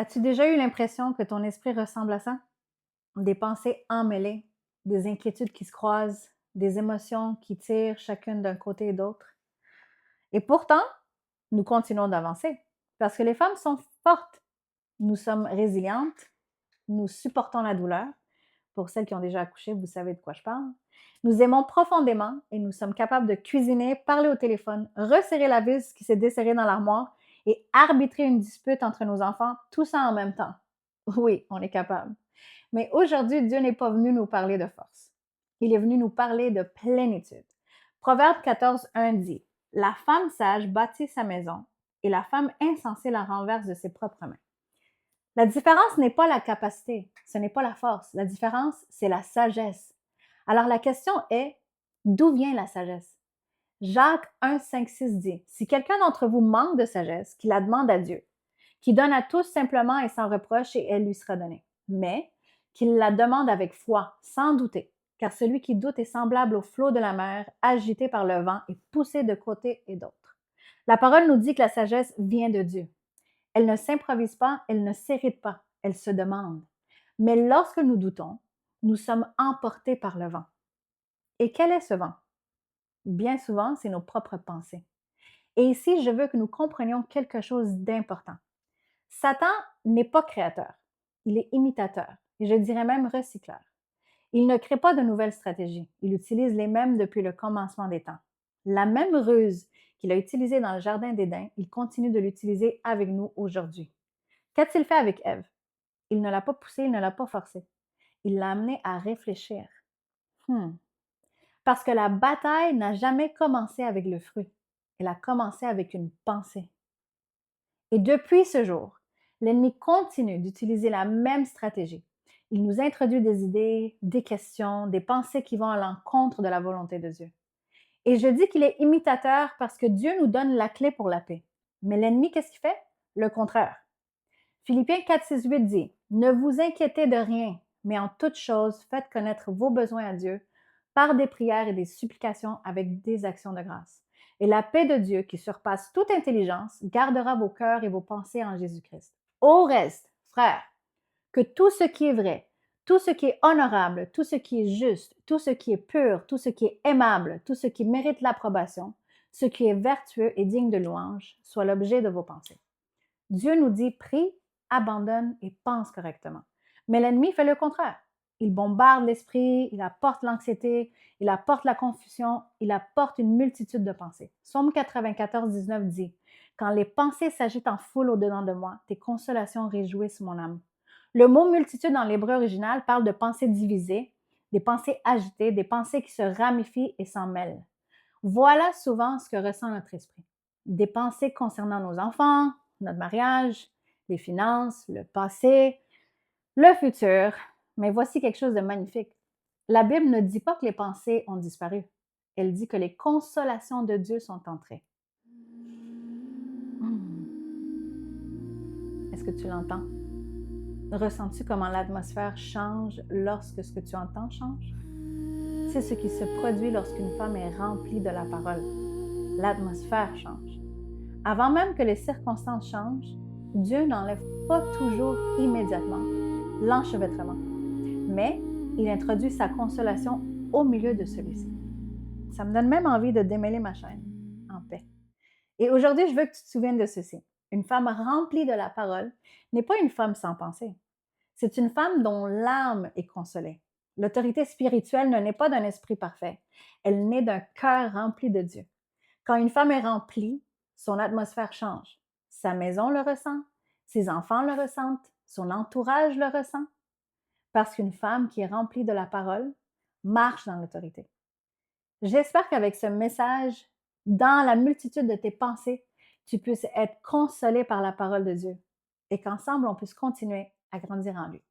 As-tu déjà eu l'impression que ton esprit ressemble à ça? Des pensées emmêlées, des inquiétudes qui se croisent, des émotions qui tirent chacune d'un côté et d'autre. Et pourtant, nous continuons d'avancer parce que les femmes sont fortes. Nous sommes résilientes, nous supportons la douleur. Pour celles qui ont déjà accouché, vous savez de quoi je parle. Nous aimons profondément et nous sommes capables de cuisiner, parler au téléphone, resserrer la vis qui s'est desserrée dans l'armoire et arbitrer une dispute entre nos enfants, tout ça en même temps. Oui, on est capable. Mais aujourd'hui, Dieu n'est pas venu nous parler de force. Il est venu nous parler de plénitude. Proverbe 14, 1 dit: La femme sage bâtit sa maison et la femme insensée la renverse de ses propres mains. La différence n'est pas la capacité, ce n'est pas la force. La différence, c'est la sagesse. Alors la question est, d'où vient la sagesse? Jacques 1, 5, 6 dit: Si quelqu'un d'entre vous manque de sagesse, qu'il la demande à Dieu, qui donne à tous simplement et sans reproche, et elle lui sera donnée. Mais qu'il la demande avec foi, sans douter, car celui qui doute est semblable au flot de la mer, agité par le vent et poussé de côté et d'autre. La parole nous dit que la sagesse vient de Dieu. Elle ne s'improvise pas, elle ne s'hérite pas, elle se demande. Mais lorsque nous doutons, nous sommes emportés par le vent. Et quel est ce vent? Bien souvent, c'est nos propres pensées. Et ici, je veux que nous comprenions quelque chose d'important. Satan n'est pas créateur, il est imitateur, et je dirais même recycleur. Il ne crée pas de nouvelles stratégies, il utilise les mêmes depuis le commencement des temps. La même ruse qu'il a utilisée dans le Jardin d'Éden, il continue de l'utiliser avec nous aujourd'hui. Qu'a-t-il fait avec Ève? Il ne l'a pas poussée, il ne l'a pas forcée. Il l'a amenée à réfléchir. Hmm. Parce que la bataille n'a jamais commencé avec le fruit, elle a commencé avec une pensée. Et depuis ce jour, l'ennemi continue d'utiliser la même stratégie. Il nous introduit des idées, des questions, des pensées qui vont à l'encontre de la volonté de Dieu. Et je dis qu'il est imitateur parce que Dieu nous donne la clé pour la paix. Mais l'ennemi, qu'est-ce qu'il fait? Le contraire. Philippiens 4, 6, 8 dit: Ne vous inquiétez de rien, mais en toute chose, faites connaître vos besoins à Dieu par des prières et des supplications avec des actions de grâce. Et la paix de Dieu, qui surpasse toute intelligence, gardera vos cœurs et vos pensées en Jésus-Christ. Au reste, frères, que tout ce qui est vrai, tout ce qui est honorable, tout ce qui est juste, tout ce qui est pur, tout ce qui est aimable, tout ce qui mérite l'approbation, ce qui est vertueux et digne de louange, soit l'objet de vos pensées. Dieu nous dit: prie, abandonne et pense correctement. Mais l'ennemi fait le contraire. Il bombarde l'esprit, il apporte l'anxiété, il apporte la confusion, il apporte une multitude de pensées. Psaume 94, 19 dit: Quand les pensées s'agitent en foule au-dedans de moi, tes consolations réjouissent mon âme. Le mot multitude dans l'hébreu original parle de pensées divisées, des pensées agitées, des pensées qui se ramifient et s'en mêlent. Voilà souvent ce que ressent notre esprit. Des pensées concernant nos enfants, notre mariage, les finances, le passé, le futur. Mais voici quelque chose de magnifique. La Bible ne dit pas que les pensées ont disparu. Elle dit que les consolations de Dieu sont entrées. Est-ce que tu l'entends? Ressens-tu comment l'atmosphère change lorsque ce que tu entends change? C'est ce qui se produit lorsqu'une femme est remplie de la parole. L'atmosphère change. Avant même que les circonstances changent, Dieu n'enlève pas toujours immédiatement l'enchevêtrement, mais il introduit sa consolation au milieu de celui-ci. Ça me donne même envie de démêler ma chaîne en paix. Et aujourd'hui, je veux que tu te souviennes de ceci. Une femme remplie de la parole n'est pas une femme sans pensée. C'est une femme dont l'âme est consolée. L'autorité spirituelle ne naît pas d'un esprit parfait. Elle naît d'un cœur rempli de Dieu. Quand une femme est remplie, son atmosphère change. Sa maison le ressent, ses enfants le ressentent, son entourage le ressent. Parce qu'une femme qui est remplie de la parole marche dans l'autorité. J'espère qu'avec ce message, dans la multitude de tes pensées, tu puisses être consolé par la parole de Dieu et qu'ensemble, on puisse continuer à grandir en lui.